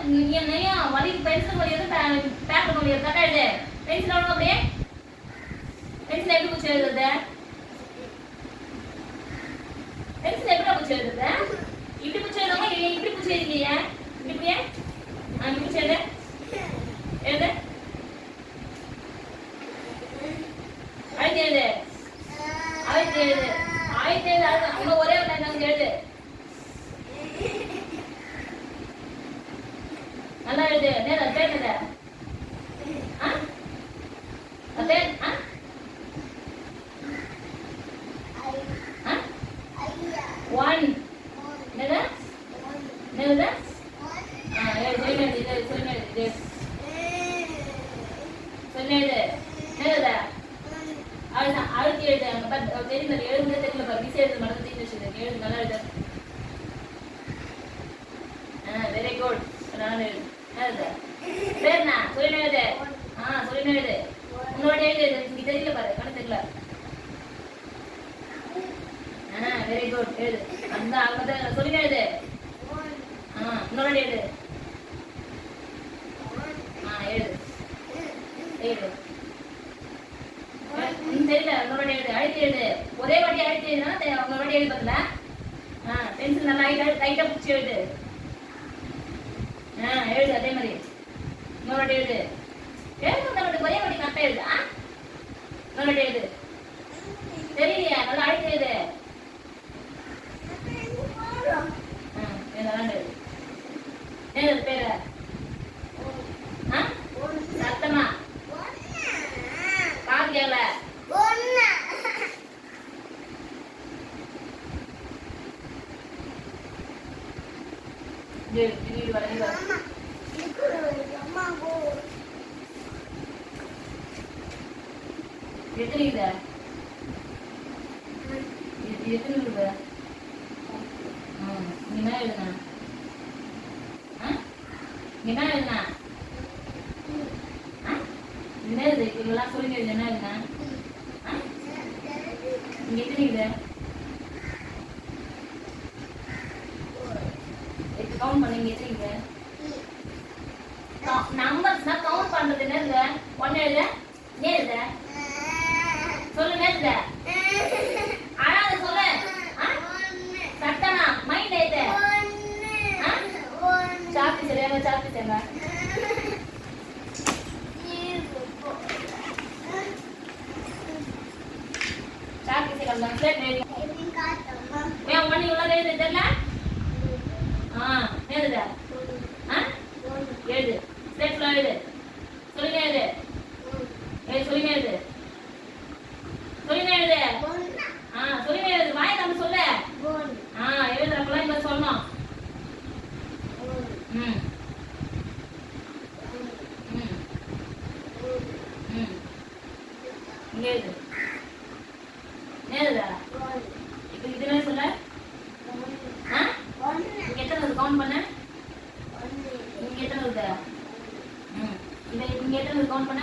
என்னையா வலி பென்சில் வலி வந்து பேப்பர் வலி கரெக்டா எழுது. பென்சில் அவ்வளோ அப்படியே பென்சில் எப்படி பூச்சி எழுதுறது? பென்சில் எப்படி பூச்சி எழுதுறது? இப்படி பூச்சி எழுதாம இப்படி பூச்சி எழுதியா? இப்படியே இப்படி பூச்சி எழுது. எழுது. அழுத்தி எழுது. அழுத்தி எழுது. அழுத்தி எழுது. அங்க ஒரே ஒரு லைன் எழுது. நல்லா எழுது. நேரா பேர் என்ன? பேர் ஒன் என்னது? என்னது? எழுது. சொல்லு சொல்லு. என்னது? அழுத்தி எழுது. அங்க தெரியல எழுதுனே தெரியல பாரு. விசை எழுது மனது தீர்ந்து வச்சுது. எழுது நல்லா எழுது. Very good. நல்லா எழுது. என்னது? பேர் என்ன? சொல்லு எழுது. சொல்லு எழுது. உன்னோட எழுது. இங்க தெரியல பாரு. கண்ணு தெரியல. Very good. எழுது. அந்த அங்க சொல்லு எழுது. இன்னொரு எழுது. எழுது. எழுது. தெரியல. இன்னொரு எழுது. அழுத்தி எழுது. ஒரே வாட்டி அழுத்தி எழுதுனா இன்னொரு வாட்டி எழுது பத்தல. பென்சில் நல்லா லைட்டா பிடிச்சி எழுது. எழுது அதே மாதிரி. இன்னொரு வாட்டி எழுது. எழுது ஒரே வாட்டி கரெக்டா எழுது. இன்னொரு வாட்டி எழுது. தெரியலையா? நல்லா அழுத்தி எழுது. எழுது பேரு. சத்தமா காது கேள. எத்தனை இது? எத்தனை இருக்குது? என்ன எழுதுனா? என்ன எழுதுனா? என்ன எழுது? இதெல்லாம் சொல்லி என்ன எழுதுனா? இங்க எத்தனை இது? கவுண்ட் பண்ணி எத்தனை இது? நம்பர்ஸ்னா கவுண்ட் பண்றது என்ன எழுத? ஒன்னு எழுத. என்ன எழுத? சொல்லு எழுத. அழாத சொல்லு. சட்டமா மைண்ட் ஏத்து. சாப்பி சரியாங்க. சாப்பி சரிங்க. சாப்பி சரிங்க. Plate ready. ஏன் ஒன்னு இவ்வளவு எழுது தெரியல? எழுதுடா. எழுது. பிளேட்ல எழுது. சொல்லுங்க எழுது. சொல்லுங்க எழுது. சொல்லுங்க எழுது. சொல்லுங்க எழுது. வாயை நம்ம சொல்லு. எழுதுறப்பெல்லாம் இங்க சொல்லணும். இங்க எழுது. எழுதுடா. இப்ப இதுல சொல்ல. இங்க எத்தனை கவுண்ட் பண்ண? இங்க எத்தனை இருக்கு? இங்க எத்தனை கவுண்ட் பண்ண?